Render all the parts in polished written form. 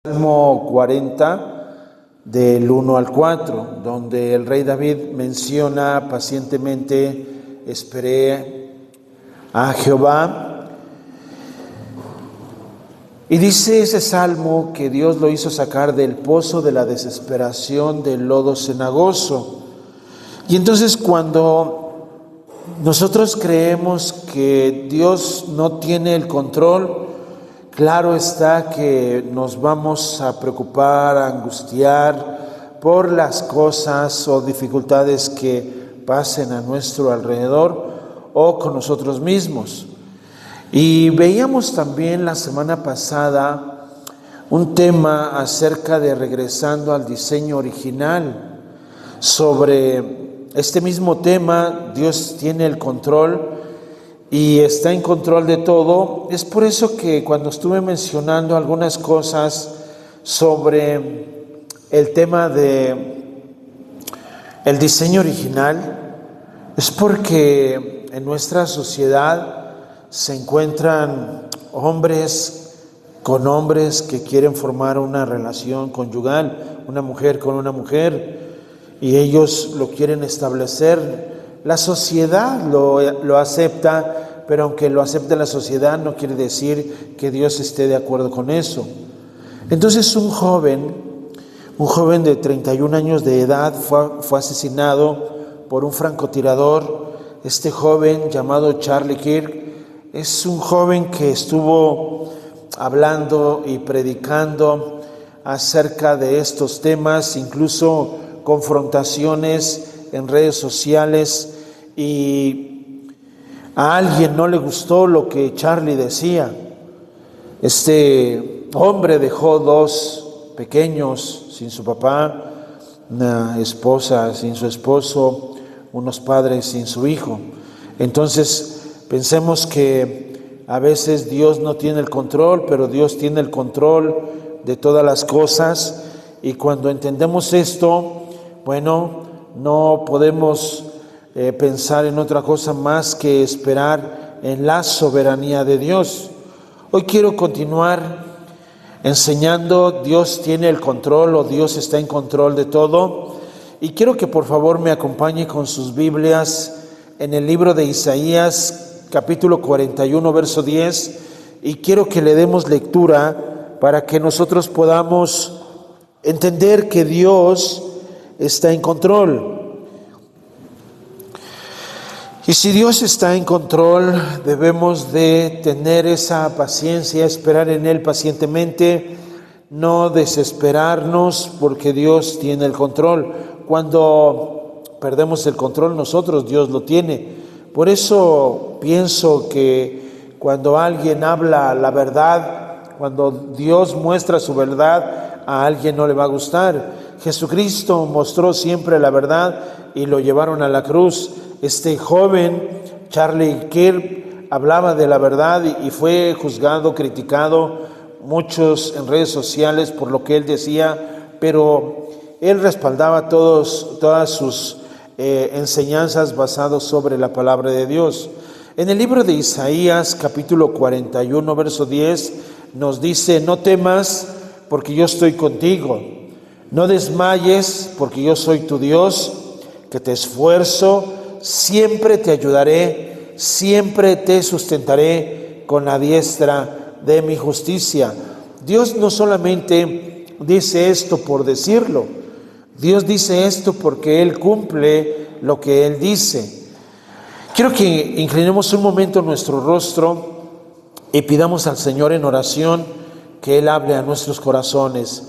Salmo 40, del 1 al 4, donde el rey David menciona pacientemente: esperé a Jehová. Y dice ese salmo que Dios lo hizo sacar del pozo de la desesperación, del lodo cenagoso. Y entonces, cuando nosotros creemos que Dios no tiene el control, claro está que nos vamos a preocupar, a angustiar por las cosas o dificultades que pasen a nuestro alrededor o con nosotros mismos. Y veíamos también la semana pasada un tema acerca de regresando al diseño original. Sobre este mismo tema, Dios tiene el control y está en control de todo. Es por eso que cuando estuve mencionando algunas cosas sobre el tema de el diseño original, es porque en nuestra sociedad se encuentran hombres con hombres que quieren formar una relación conyugal, una mujer con una mujer, y ellos lo quieren establecer. La sociedad lo acepta, pero aunque lo acepte la sociedad, no quiere decir que Dios esté de acuerdo con eso. Entonces un joven de 31 años de edad fue asesinado por un francotirador. Este joven, llamado Charlie Kirk, es un joven que estuvo hablando y predicando acerca de estos temas, incluso confrontaciones en redes sociales, y a alguien no le gustó lo que Charlie decía. Este hombre dejó dos pequeños sin su papá, una esposa sin su esposo, unos padres sin su hijo. Entonces, pensemos que a veces Dios no tiene el control, pero Dios tiene el control de todas las cosas. Y cuando entendemos esto, bueno, no podemos pensar en otra cosa más que esperar en la soberanía de Dios. Hoy quiero continuar enseñando Dios tiene el control, o Dios está en control de todo. Y quiero que por favor me acompañe con sus Biblias en el libro de Isaías, capítulo 41, verso 10, y quiero que le demos lectura para que nosotros podamos entender que Dios está en control. Y si Dios está en control, debemos de tener esa paciencia, esperar en Él pacientemente, no desesperarnos, porque Dios tiene el control. Cuando perdemos el control nosotros, Dios lo tiene. Por eso pienso que cuando alguien habla la verdad, cuando Dios muestra su verdad, a alguien no le va a gustar. Jesucristo mostró siempre la verdad y lo llevaron a la cruz. Este joven, Charlie Kirk, hablaba de la verdad y fue juzgado, criticado, muchos en redes sociales por lo que él decía, pero él respaldaba todas sus enseñanzas basadas sobre la palabra de Dios. En el libro de Isaías, capítulo 41, verso 10, nos dice: no temas, porque yo estoy contigo. No desmayes, porque yo soy tu Dios, que te esfuerzo, siempre te ayudaré, siempre te sustentaré con la diestra de mi justicia. Dios no solamente dice esto por decirlo, Dios dice esto porque Él cumple lo que Él dice. Quiero que inclinemos un momento nuestro rostro y pidamos al Señor en oración que Él hable a nuestros corazones.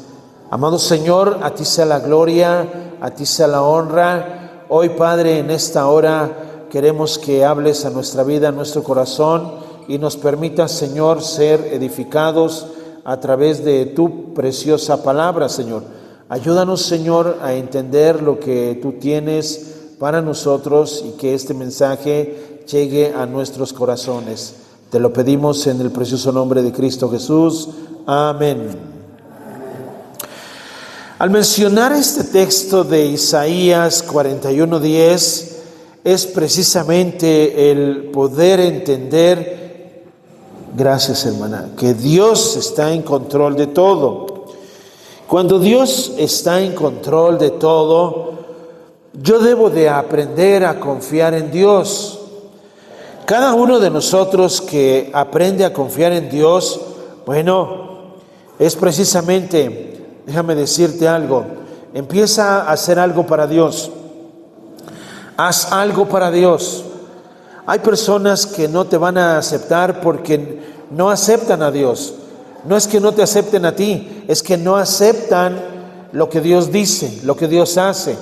Amado Señor, a ti sea la gloria, a ti sea la honra. Hoy, Padre, en esta hora queremos que hables a nuestra vida, a nuestro corazón, y nos permitas, Señor, ser edificados a través de tu preciosa palabra, Señor. Ayúdanos, Señor, a entender lo que tú tienes para nosotros y que este mensaje llegue a nuestros corazones. Te lo pedimos en el precioso nombre de Cristo Jesús. Amén. Al mencionar este texto de Isaías 41:10, es precisamente el poder entender, gracias hermana, que Dios está en control de todo. Cuando Dios está en control de todo, yo debo de aprender a confiar en Dios. Cada uno de nosotros que aprende a confiar en Dios, bueno, es precisamente, déjame decirte algo, empieza a hacer algo para Dios. Haz algo para Dios. Hay personas que no te van a aceptar porque no aceptan a Dios. No es que no te acepten a ti, es que no aceptan lo que Dios dice, lo que Dios hace.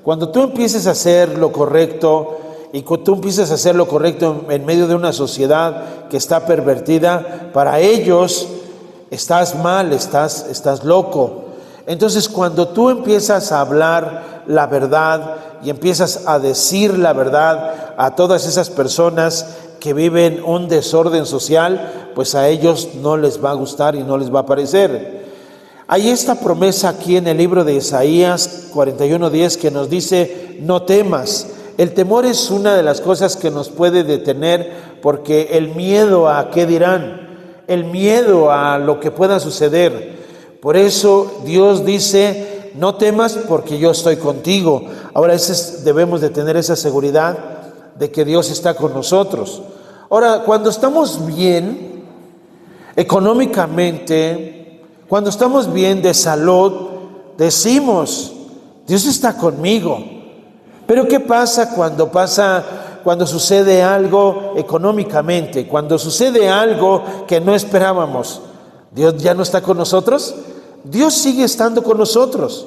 Cuando tú empieces a hacer lo correcto y cuando tú empieces a hacer lo correcto en medio de una sociedad que está pervertida, para ellos estás mal, estás loco. Entonces, cuando tú empiezas a hablar la verdad y empiezas a decir la verdad a todas esas personas que viven un desorden social, pues a ellos no les va a gustar y no les va a parecer. Hay esta promesa aquí en el libro de Isaías 41:10 que nos dice: no temas. El temor es una de las cosas que nos puede detener, porque el miedo a qué dirán, el miedo a lo que pueda suceder. Por eso Dios dice: no temas porque yo estoy contigo. Ahora debemos de tener esa seguridad de que Dios está con nosotros. Ahora, cuando estamos bien económicamente, cuando estamos bien de salud, decimos: Dios está conmigo. Pero ¿qué pasa cuando sucede algo económicamente? Cuando sucede algo que no esperábamos. ¿Dios ya no está con nosotros? Dios sigue estando con nosotros.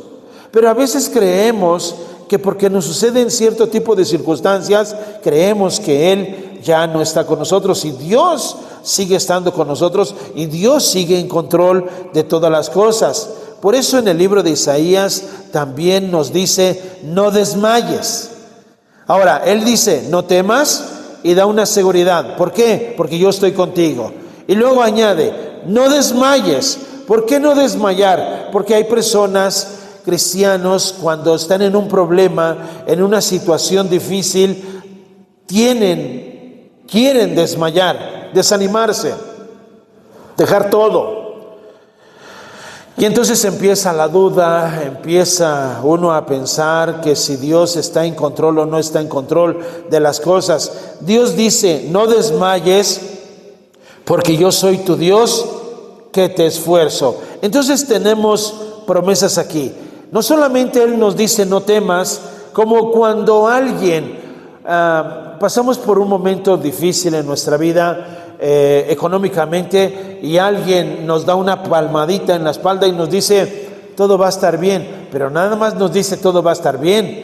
Pero a veces creemos que porque nos suceden cierto tipo de circunstancias, creemos que Él ya no está con nosotros, y Dios sigue estando con nosotros y Dios sigue en control de todas las cosas. Por eso en el libro de Isaías también nos dice: no desmayes. Ahora, Él dice: no temas, y da una seguridad. ¿Por qué? Porque yo estoy contigo. Y luego añade: no desmayes. ¿Por qué no desmayar? Porque hay personas, cristianos, cuando están en un problema, en una situación difícil, quieren desmayar, desanimarse, dejar todo. Y entonces empieza la duda, empieza uno a pensar que si Dios está en control o no está en control de las cosas. Dios dice: no desmayes, porque yo soy tu Dios que te esfuerzo. Entonces tenemos promesas aquí. No solamente Él nos dice: no temas, como cuando alguien pasamos por un momento difícil en nuestra vida económicamente, y alguien nos da una palmadita en la espalda y nos dice: todo va a estar bien. Pero nada más nos dice: todo va a estar bien,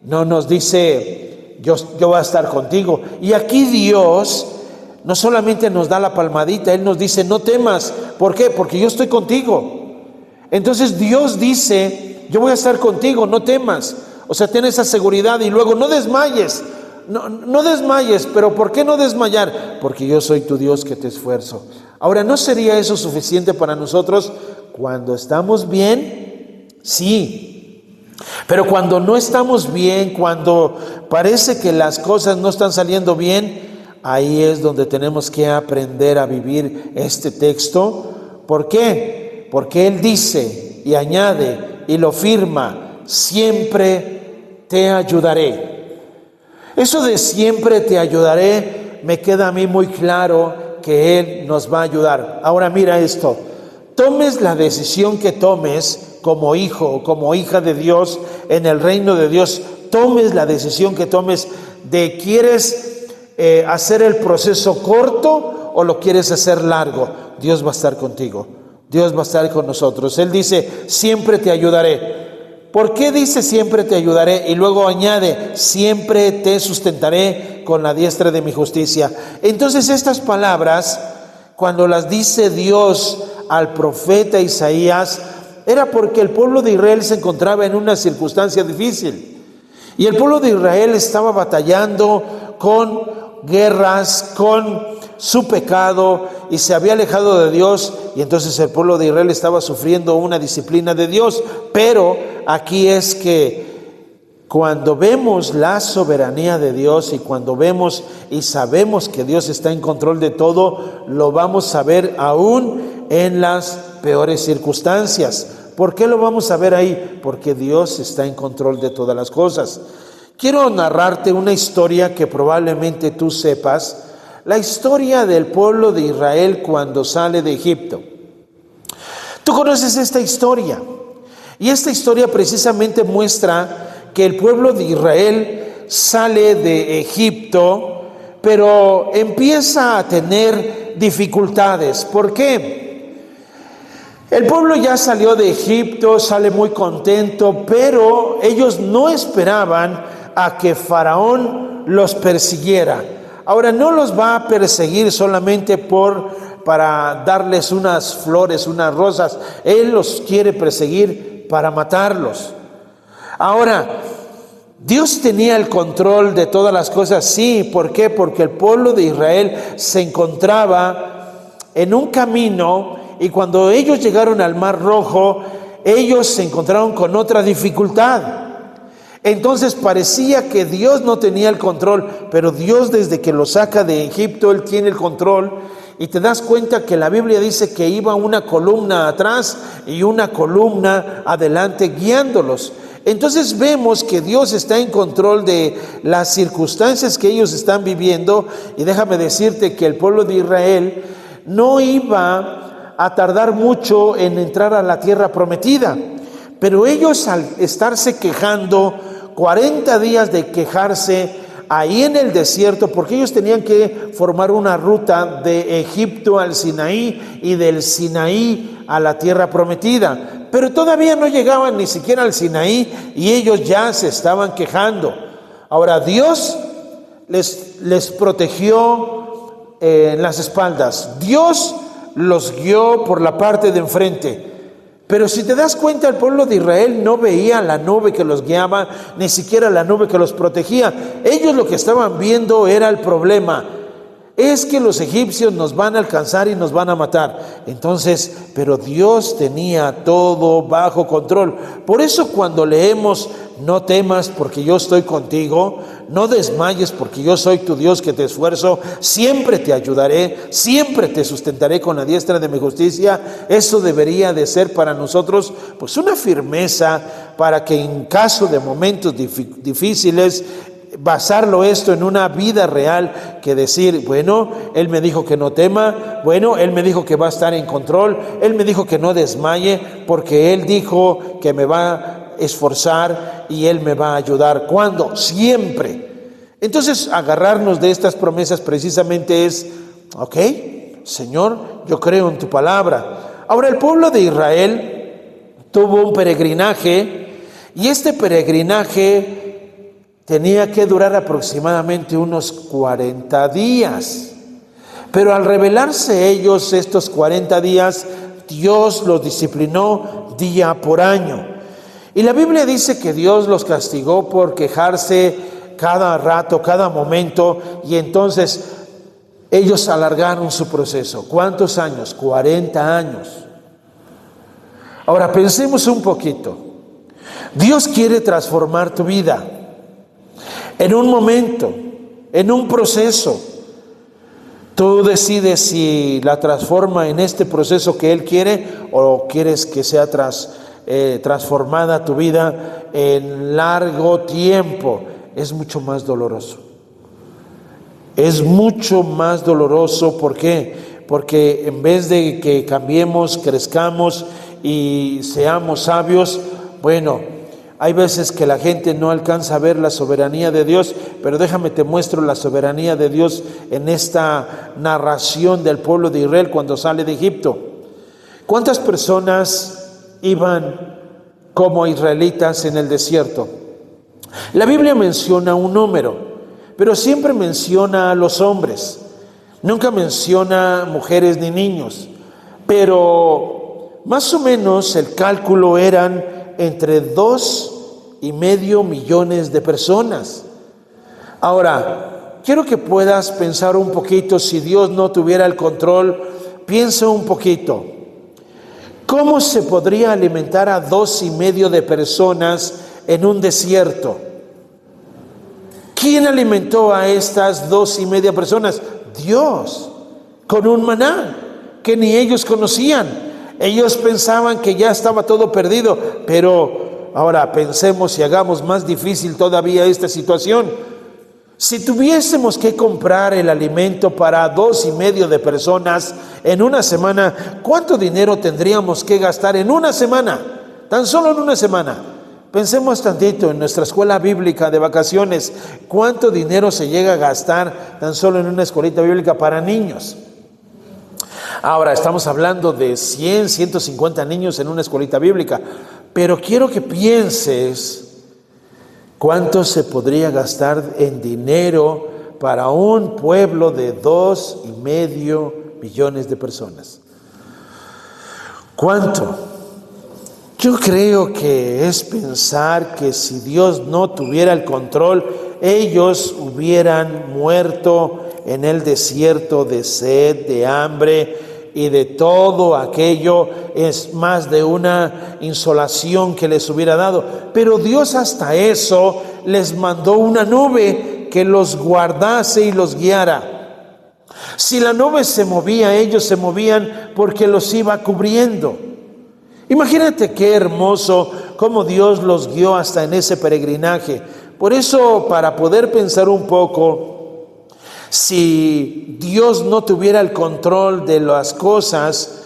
no nos dice: yo voy a estar contigo. Y aquí Dios no solamente nos da la palmadita, Él nos dice: no temas. ¿Por qué? Porque yo estoy contigo. Entonces Dios dice: yo voy a estar contigo, no temas. O sea, ten esa seguridad. Y luego: no desmayes. No desmayes. ¿Pero por qué no desmayar? Porque yo soy tu Dios que te esfuerzo. Ahora, ¿no sería eso suficiente para nosotros cuando estamos bien? Sí. Pero cuando no estamos bien, cuando parece que las cosas no están saliendo bien, ahí es donde tenemos que aprender a vivir este texto. ¿Por qué? Porque Él dice y añade y lo firma: siempre te ayudaré. Eso de siempre te ayudaré me queda a mí muy claro que Él nos va a ayudar. Ahora mira esto: tomes la decisión que tomes como hijo o como hija de Dios en el reino de Dios, tomes la decisión que tomes de ¿quieres hacer el proceso corto o lo quieres hacer largo? Dios va a estar contigo, Dios va a estar con nosotros. Él dice: siempre te ayudaré. ¿Por qué dice siempre te ayudaré? Y luego añade: siempre te sustentaré con la diestra de mi justicia. Entonces estas palabras, cuando las dice Dios al profeta Isaías, era porque el pueblo de Israel se encontraba en una circunstancia difícil. Y el pueblo de Israel estaba batallando con guerras, con su pecado, y se había alejado de Dios, y entonces el pueblo de Israel estaba sufriendo una disciplina de Dios. Pero aquí es que cuando vemos la soberanía de Dios y cuando vemos y sabemos que Dios está en control de todo, lo vamos a ver aún en las peores circunstancias. ¿Por qué lo vamos a ver ahí? Porque Dios está en control de todas las cosas. Quiero narrarte una historia que probablemente tú sepas, la historia del pueblo de Israel cuando sale de Egipto. Tú conoces esta historia, y esta historia precisamente muestra que el pueblo de Israel sale de Egipto, pero empieza a tener dificultades. ¿Por qué? El pueblo ya salió de Egipto, sale muy contento, pero ellos no esperaban a que Faraón los persiguiera. Ahora, no los va a perseguir solamente para darles unas flores, unas rosas. Él los quiere perseguir para matarlos. Ahora, ¿Dios tenía el control de todas las cosas? Sí. ¿Por qué? Porque el pueblo de Israel se encontraba en un camino, y cuando ellos llegaron al Mar Rojo, ellos se encontraron con otra dificultad. Entonces parecía que Dios no tenía el control, pero Dios, desde que los saca de Egipto, Él tiene el control. Y te das cuenta que la Biblia dice que iba una columna atrás y una columna adelante guiándolos. Entonces vemos que Dios está en control de las circunstancias que ellos están viviendo. Y déjame decirte que el pueblo de Israel no iba a tardar mucho en entrar a la tierra prometida, pero ellos, al estarse quejando, 40 días de quejarse ahí en el desierto, porque ellos tenían que formar una ruta de Egipto al Sinaí y del Sinaí a la tierra prometida, pero todavía no llegaban ni siquiera al Sinaí y ellos ya se estaban quejando. Ahora, Dios les protegió en las espaldas. Dios los guió por la parte de enfrente. Pero si te das cuenta, el pueblo de Israel no veía la nube que los guiaba, ni siquiera la nube que los protegía. Ellos lo que estaban viendo era el problema. Es que los egipcios nos van a alcanzar y nos van a matar. Entonces, pero Dios tenía todo bajo control. Por eso cuando leemos, no temas porque yo estoy contigo, no desmayes porque yo soy tu Dios que te esfuerzo, siempre te ayudaré, siempre te sustentaré con la diestra de mi justicia. Eso debería de ser para nosotros pues una firmeza para que en caso de momentos difíciles, basarlo esto en una vida real, que decir, bueno, Él me dijo que no tema, bueno, Él me dijo que va a estar en control, Él me dijo que no desmaye, porque Él dijo que me va a esforzar y Él me va a ayudar. ¿Cuándo? Siempre. Entonces, agarrarnos de estas promesas precisamente es, ok, Señor, yo creo en tu palabra. Ahora, el pueblo de Israel tuvo un peregrinaje, y este peregrinaje tenía que durar aproximadamente unos 40 días. Pero al revelarse ellos estos 40 días, Dios los disciplinó día por año. Y la Biblia dice que Dios los castigó por quejarse cada rato, cada momento, y entonces ellos alargaron su proceso. ¿Cuántos años? 40 años. Ahora pensemos un poquito. Dios quiere transformar tu vida. En un momento, en un proceso, tú decides si la transforma en este proceso que Él quiere, o quieres que sea transformada tu vida en largo tiempo. Es mucho más doloroso. Es mucho más doloroso. ¿Por qué? Porque en vez de que cambiemos, crezcamos y seamos sabios, bueno, hay veces que la gente no alcanza a ver la soberanía de Dios, pero déjame te muestro la soberanía de Dios en esta narración del pueblo de Israel cuando sale de Egipto. ¿Cuántas personas iban como israelitas en el desierto? La Biblia menciona un número, pero siempre menciona a los hombres. Nunca menciona mujeres ni niños, pero más o menos el cálculo eran entre 2,5 millones de personas. Ahora, quiero que puedas pensar un poquito. Si Dios no tuviera el control, piensa un poquito. ¿Cómo se podría alimentar a 2,5 de personas en un desierto? ¿Quién alimentó a estas 2,5 personas? Dios, con un maná que ni ellos conocían. Ellos pensaban que ya estaba todo perdido, pero ahora pensemos y hagamos más difícil todavía esta situación. Si tuviésemos que comprar el alimento para 2,5 de personas en una semana, ¿cuánto dinero tendríamos que gastar en una semana? Tan solo en una semana. Pensemos tantito en nuestra escuela bíblica de vacaciones. ¿Cuánto dinero se llega a gastar tan solo en una escuelita bíblica para niños? Ahora estamos hablando de 100, 150 niños en una escuelita bíblica, pero quiero que pienses cuánto se podría gastar en dinero para un pueblo de 2,5 millones de personas. ¿Cuánto? Yo creo que es pensar que si Dios no tuviera el control, ellos hubieran muerto en el desierto de sed, de hambre y de todo aquello. Es más de una insolación que les hubiera dado. Pero Dios hasta eso les mandó una nube que los guardase y los guiara. Si la nube se movía, ellos se movían porque los iba cubriendo. Imagínate qué hermoso cómo Dios los guió hasta en ese peregrinaje. Por eso, para poder pensar un poco, si Dios no tuviera el control de las cosas,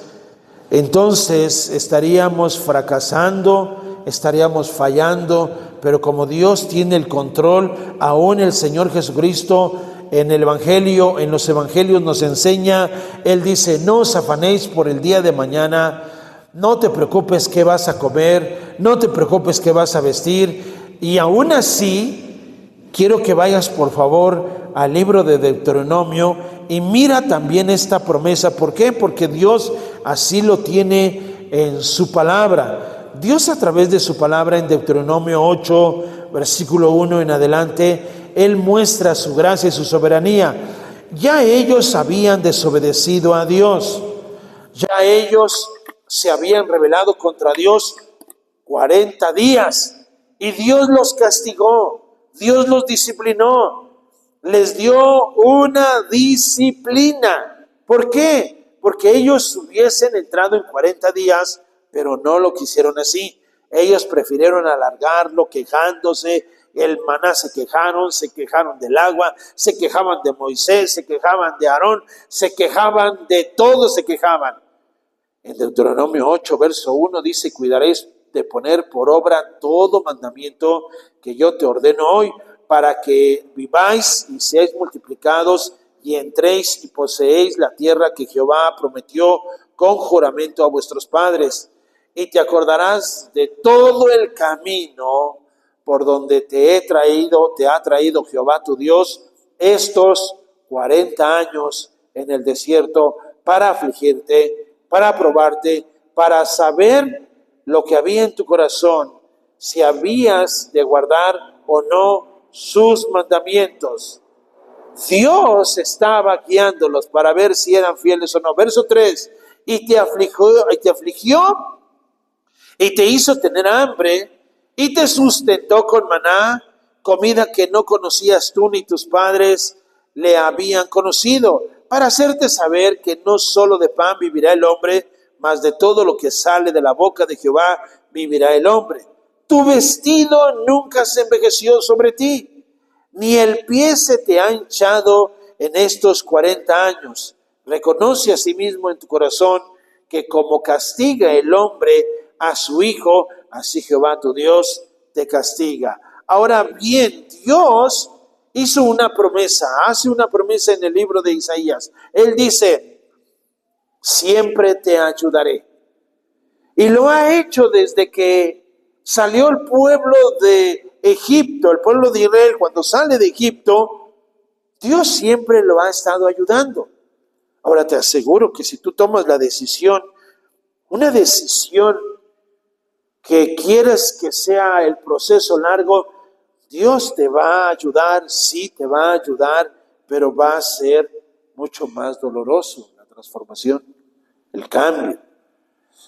entonces estaríamos fracasando, estaríamos fallando, pero como Dios tiene el control, aún el Señor Jesucristo en el Evangelio, en los Evangelios nos enseña, Él dice, no os afanéis por el día de mañana, no te preocupes qué vas a comer, no te preocupes qué vas a vestir. Y aún así, quiero que vayas por favor al libro de Deuteronomio y mira también esta promesa. ¿Por qué? Porque Dios así lo tiene en su palabra. Dios a través de su palabra en Deuteronomio 8, versículo 1 en adelante, Él muestra su gracia y su soberanía. Ya ellos habían desobedecido a Dios, ya ellos se habían rebelado contra Dios 40 días y Dios los castigó, Dios los disciplinó, les dio una disciplina. ¿Por qué? Porque ellos hubiesen entrado en 40 días, pero no lo quisieron así. Ellos prefirieron alargarlo quejándose. El maná se quejaron del agua, se quejaban de Moisés, se quejaban de Aarón, se quejaban de todo, se quejaban. En Deuteronomio 8, verso 1 dice, cuidaréis de poner por obra todo mandamiento que yo te ordeno hoy, para que viváis y seáis multiplicados y entréis y poseéis la tierra que Jehová prometió con juramento a vuestros padres. Y te acordarás de todo el camino por donde te ha traído Jehová tu Dios estos 40 años en el desierto para afligirte, para probarte, para saber lo que había en tu corazón, si habías de guardar o no sus mandamientos. Dios estaba guiándolos para ver si eran fieles o no. Verso 3, y te afligió y te hizo tener hambre y te sustentó con maná, comida que no conocías tú ni tus padres le habían conocido, para hacerte saber que no solo de pan vivirá el hombre, mas de todo lo que sale de la boca de Jehová vivirá el hombre. Tu vestido nunca se envejeció sobre ti, ni el pie se te ha hinchado en estos 40 años. Reconoce a sí mismo en tu corazón que como castiga el hombre a su hijo, así Jehová tu Dios te castiga. Ahora bien, Dios hizo una promesa, hace una promesa en el libro de Isaías. Él dice, siempre te ayudaré. Y lo ha hecho desde que salió el pueblo de Egipto, el pueblo de Israel, cuando sale de Egipto, Dios siempre lo ha estado ayudando. Ahora te aseguro que si tú tomas la decisión, una decisión que quieres que sea el proceso largo, Dios te va a ayudar, sí te va a ayudar, pero va a ser mucho más doloroso la transformación, el cambio.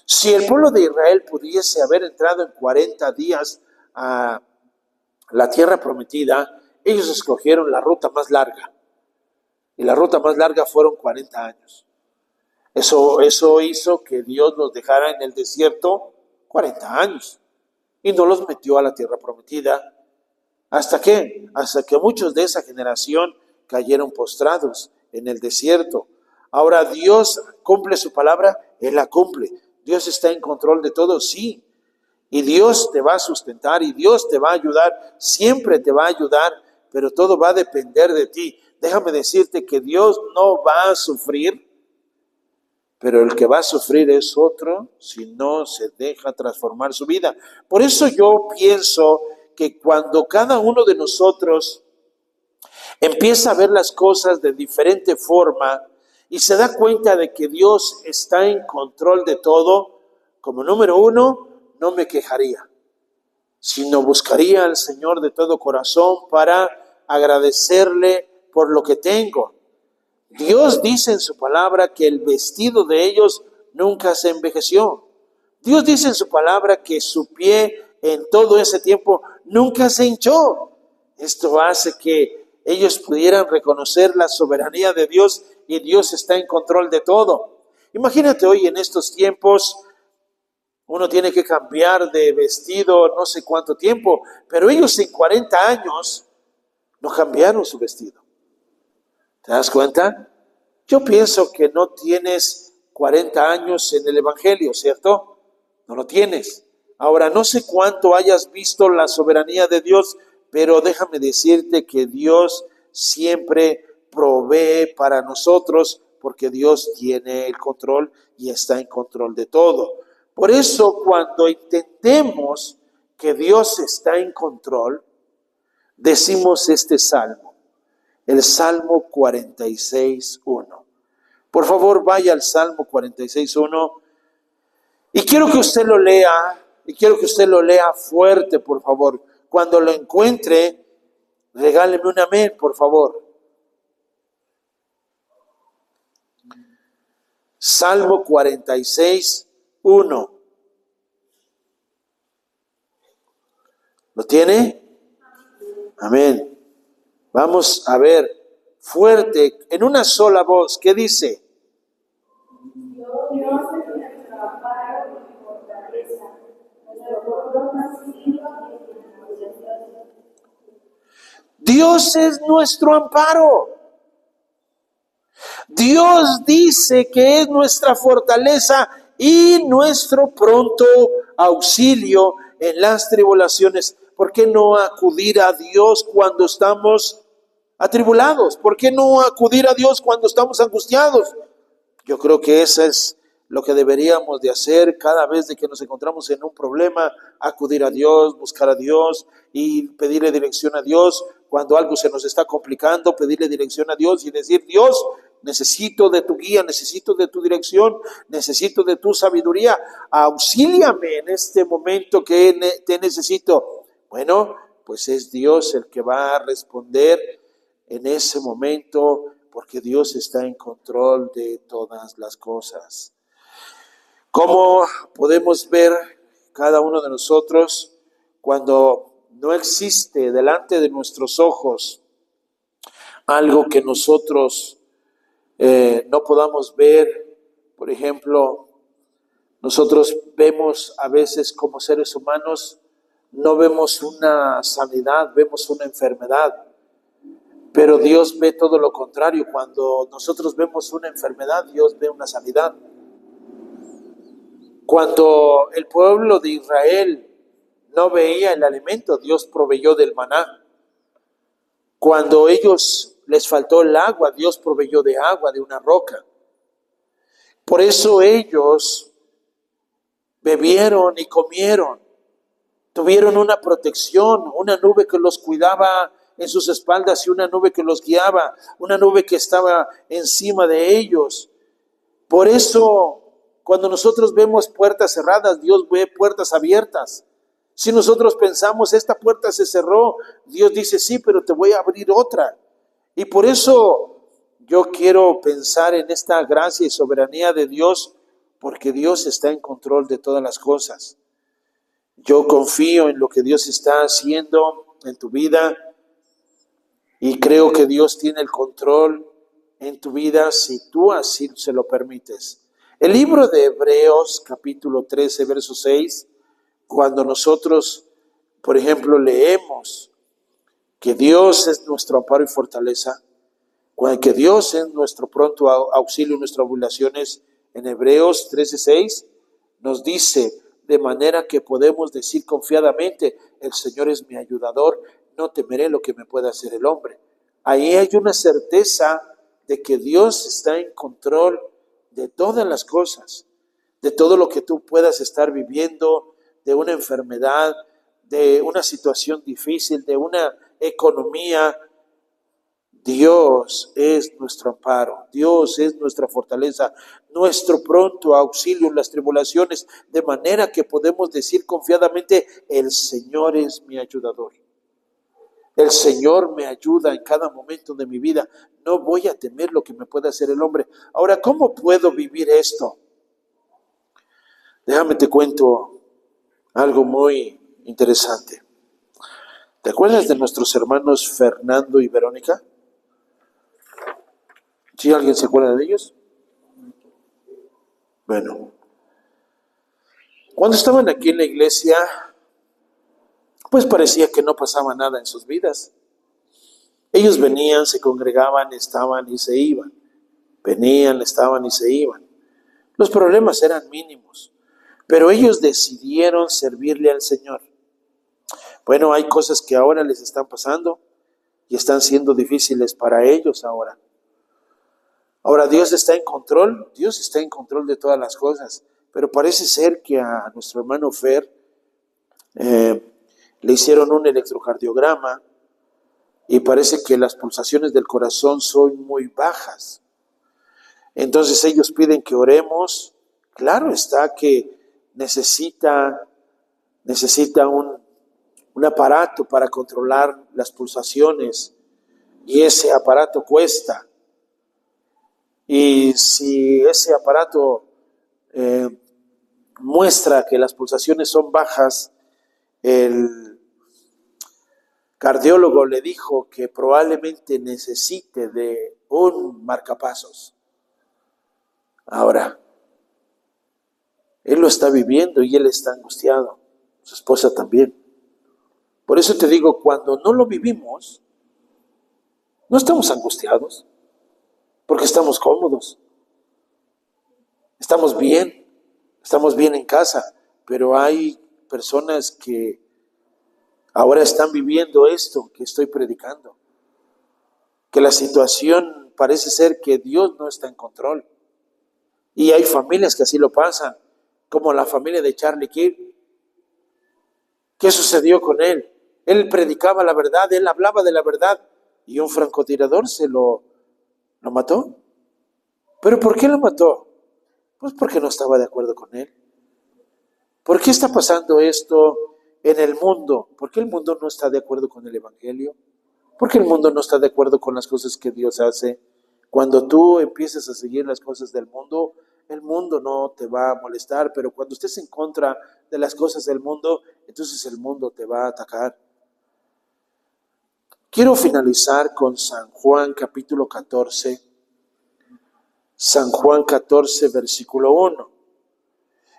Si el pueblo de Israel pudiese haber entrado en 40 días a la tierra prometida, ellos escogieron la ruta más larga. Y la ruta más larga fueron 40 años. Eso hizo que Dios los dejara en el desierto 40 años y no los metió a la tierra prometida. ¿Hasta qué? Hasta que muchos de esa generación cayeron postrados en el desierto. Ahora, ¿Dios cumple su palabra? Él la cumple. ¿Dios está en control de todo? Sí. Y Dios te va a sustentar y Dios te va a ayudar, siempre te va a ayudar, pero todo va a depender de ti. Déjame decirte que Dios no va a sufrir, pero el que va a sufrir es otro si no se deja transformar su vida. Por eso yo pienso que cuando cada uno de nosotros empieza a ver las cosas de diferente forma y se da cuenta de que Dios está en control de todo, como número uno, no me quejaría, sino buscaría al Señor de todo corazón para agradecerle por lo que tengo. Dios dice en su palabra que el vestido de ellos nunca se envejeció. Dios dice en su palabra que su pie en todo ese tiempo nunca se hinchó. Esto hace que ellos pudieran reconocer la soberanía de Dios y Dios está en control de todo. Imagínate hoy en estos tiempos, uno tiene que cambiar de vestido no sé cuánto tiempo, pero ellos en 40 años no cambiaron su vestido. ¿Te das cuenta? Yo pienso que no tienes 40 años en el Evangelio, ¿cierto? No lo tienes. Ahora, no sé cuánto hayas visto la soberanía de Dios, pero déjame decirte que Dios siempre provee para nosotros porque Dios tiene el control y está en control de todo. Por eso, cuando entendemos que Dios está en control, decimos este salmo, el Salmo 46:1. Por favor, vaya al Salmo 46:1 y quiero que usted lo lea, fuerte, por favor. Cuando lo encuentre, regáleme un amén, por favor. Salmo 46:1. ¿Lo tiene? Amén. Vamos a ver fuerte, en una sola voz, ¿qué dice? Dios es nuestro amparo y fortaleza, nuestro roca sirva y nuestra. Dios es nuestro amparo. Dios dice que es nuestra fortaleza y nuestro pronto auxilio en las tribulaciones. ¿Por qué no acudir a Dios cuando estamos atribulados? ¿Por qué no acudir a Dios cuando estamos angustiados? Yo creo que eso es lo que deberíamos de hacer cada vez de que nos encontramos en un problema, acudir a Dios, buscar a Dios y pedirle dirección a Dios. Cuando algo se nos está complicando, pedirle dirección a Dios y decir, Dios, necesito de tu guía, necesito de tu dirección, necesito de tu sabiduría. Auxíliame en este momento que te necesito. Bueno, pues es Dios el que va a responder en ese momento, porque Dios está en control de todas las cosas. ¿Cómo podemos ver cada uno de nosotros cuando no existe delante de nuestros ojos algo que nosotros no podamos ver? Por ejemplo, nosotros vemos a veces como seres humanos, no vemos una sanidad, vemos una enfermedad. Pero Dios ve todo lo contrario. Cuando nosotros vemos una enfermedad, Dios ve una sanidad. Cuando el pueblo de Israel no veía el alimento, Dios proveyó del maná. Cuando ellos les faltó el agua, Dios proveyó de agua, de una roca. Por eso ellos bebieron y comieron. Tuvieron una protección, una nube que los cuidaba en sus espaldas y una nube que los guiaba, una nube que estaba encima de ellos. Por eso, cuando nosotros vemos puertas cerradas, Dios ve puertas abiertas. Si nosotros pensamos, esta puerta se cerró, Dios dice, sí, pero te voy a abrir otra. Y por eso yo quiero pensar en esta gracia y soberanía de Dios, porque Dios está en control de todas las cosas. Yo confío en lo que Dios está haciendo en tu vida y creo que Dios tiene el control en tu vida si tú así se lo permites. El libro de Hebreos, capítulo 13, verso 6, cuando nosotros, por ejemplo, leemos que Dios es nuestro amparo y fortaleza, que Dios es nuestro pronto auxilio en nuestras tribulaciones, en Hebreos 13:6 nos dice, de manera que podemos decir confiadamente, el Señor es mi ayudador, no temeré lo que me pueda hacer el hombre. Ahí hay una certeza de que Dios está en control de todas las cosas, de todo lo que tú puedas estar viviendo, de una enfermedad, de una situación difícil, de una economía. Dios es nuestro amparo, Dios es nuestra fortaleza, nuestro pronto auxilio en las tribulaciones, de manera que podemos decir confiadamente, el Señor es mi ayudador. El Señor me ayuda en cada momento de mi vida. No voy a temer lo que me pueda hacer el hombre. Ahora, ¿cómo puedo vivir esto? Déjame te cuento algo muy interesante. ¿Te acuerdas de nuestros hermanos Fernando y Verónica? ¿Sí alguien se acuerda de ellos? Bueno, cuando estaban aquí en la iglesia, pues parecía que no pasaba nada en sus vidas. Ellos venían, se congregaban, estaban y se iban. Venían, estaban y se iban. Los problemas eran mínimos, pero ellos decidieron servirle al Señor. Bueno, hay cosas que ahora les están pasando y están siendo difíciles para ellos ahora. Ahora, Dios está en control de todas las cosas, pero parece ser que a nuestro hermano Fer le hicieron un electrocardiograma y parece que las pulsaciones del corazón son muy bajas. Entonces ellos piden que oremos. Claro está que necesita un aparato para controlar las pulsaciones y ese aparato cuesta. Y si ese aparato muestra que las pulsaciones son bajas, el cardiólogo le dijo que probablemente necesite de un marcapasos. Ahora, él lo está viviendo y él está angustiado, su esposa también. Por eso te digo, cuando no lo vivimos, no estamos angustiados, porque estamos cómodos, estamos bien en casa, pero hay personas que ahora están viviendo esto que estoy predicando, que la situación parece ser que Dios no está en control. Y hay familias que así lo pasan, como la familia de Charlie Kirk. ¿Qué sucedió con él? Él predicaba la verdad, él hablaba de la verdad y un francotirador se lo mató. ¿Pero por qué lo mató? Pues porque no estaba de acuerdo con él. ¿Por qué está pasando esto en el mundo? ¿Por qué el mundo no está de acuerdo con el Evangelio? ¿Por qué el mundo no está de acuerdo con las cosas que Dios hace? Cuando tú empiezas a seguir las cosas del mundo, el mundo no te va a molestar, pero cuando estés en contra de las cosas del mundo, entonces el mundo te va a atacar. Quiero finalizar con San Juan capítulo 14, San Juan 14, versículo 1.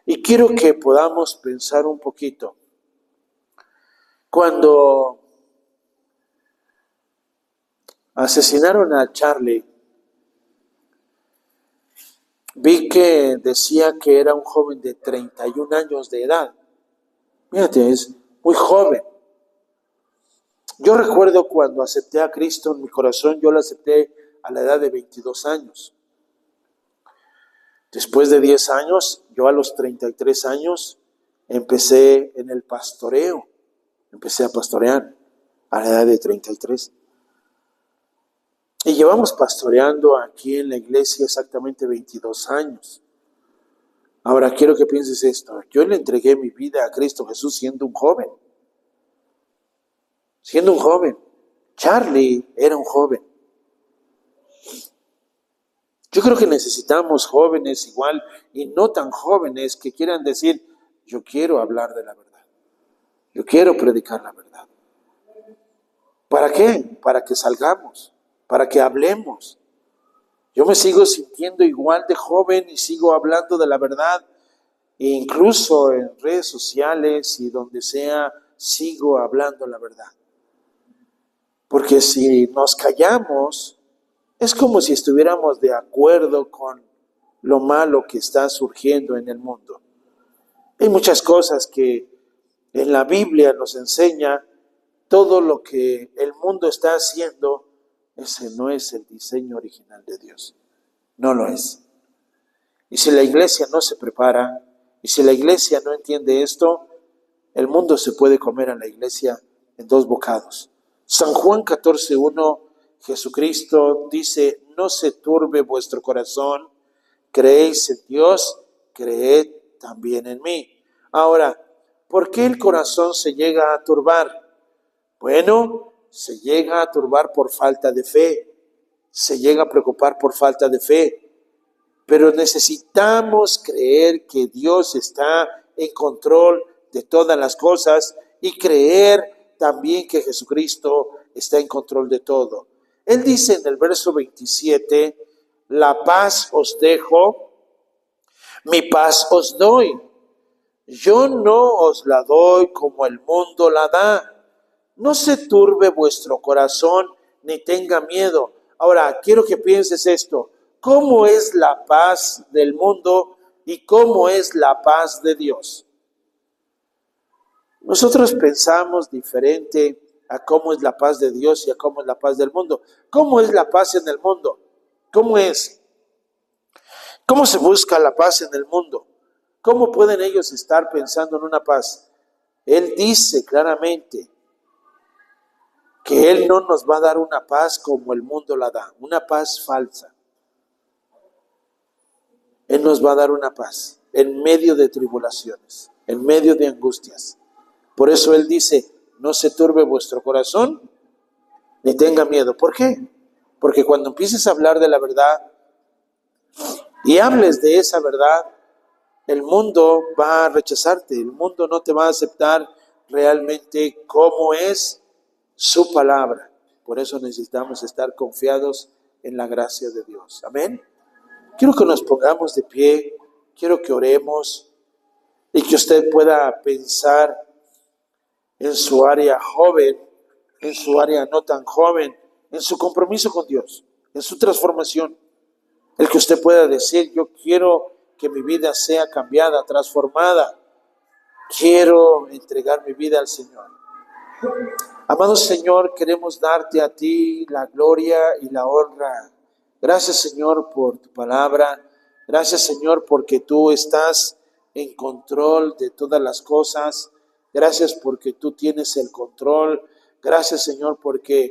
Y quiero que podamos pensar un poquito. Cuando asesinaron a Charlie, vi que decía que era un joven de 31 años de edad. Fíjate, es muy joven. Yo recuerdo cuando acepté a Cristo en mi corazón, yo lo acepté a la edad de 22 años. Después de 10 años, yo a los 33 años, empecé en el pastoreo. Empecé a pastorear a la edad de 33. Y llevamos pastoreando aquí en la iglesia exactamente 22 años. Ahora quiero que pienses esto. Yo le entregué mi vida a Cristo Jesús siendo un joven. Siendo un joven. Charlie era un joven. Yo creo que necesitamos jóvenes igual y no tan jóvenes que quieran decir, yo quiero hablar de la verdad. Yo quiero predicar la verdad. ¿Para qué? Para que salgamos, para que hablemos. Yo me sigo sintiendo igual de joven y sigo hablando de la verdad, e incluso en redes sociales y donde sea, sigo hablando la verdad. Porque si nos callamos, es como si estuviéramos de acuerdo con lo malo que está surgiendo en el mundo. Hay muchas cosas que en la Biblia nos enseña. Todo lo que el mundo está haciendo, ese no es el diseño original de Dios. No lo es. Y si la iglesia no se prepara, y si la iglesia no entiende esto, el mundo se puede comer a la iglesia en 2 bocados. San Juan 14:1, Jesucristo dice: no se turbe vuestro corazón, creéis en Dios, creed también en mí. Ahora, ¿por qué el corazón se llega a turbar? Bueno, se llega a turbar por falta de fe, se llega a preocupar por falta de fe, pero necesitamos creer que Dios está en control de todas las cosas y creer también que Jesucristo está en control de todo. Él dice en el verso 27, la paz os dejo, mi paz os doy. Yo no os la doy como el mundo la da. No se turbe vuestro corazón ni tenga miedo. Ahora, quiero que pienses esto. ¿Cómo es la paz del mundo y cómo es la paz de Dios? Nosotros pensamos diferente a cómo es la paz de Dios y a cómo es la paz del mundo. ¿Cómo es la paz en el mundo? ¿Cómo es? ¿Cómo se busca la paz en el mundo? ¿Cómo pueden ellos estar pensando en una paz? Él dice claramente que Él no nos va a dar una paz como el mundo la da, una paz falsa. Él nos va a dar una paz en medio de tribulaciones, en medio de angustias. Por eso Él dice, no se turbe vuestro corazón, ni tenga miedo. ¿Por qué? Porque cuando empieces a hablar de la verdad y hables de esa verdad, el mundo va a rechazarte, el mundo no te va a aceptar realmente como es su palabra. Por eso necesitamos estar confiados en la gracia de Dios. Amén. Quiero que nos pongamos de pie, quiero que oremos y que usted pueda pensar en su área joven, en su área no tan joven, en su compromiso con Dios, en su transformación. El que usted pueda decir, yo quiero que mi vida sea cambiada, transformada. Quiero entregar mi vida al Señor. Amado Señor, queremos darte a ti la gloria y la honra. Gracias, Señor, por tu palabra. Gracias, Señor, porque tú estás en control de todas las cosas. Gracias porque tú tienes el control. Gracias, Señor, porque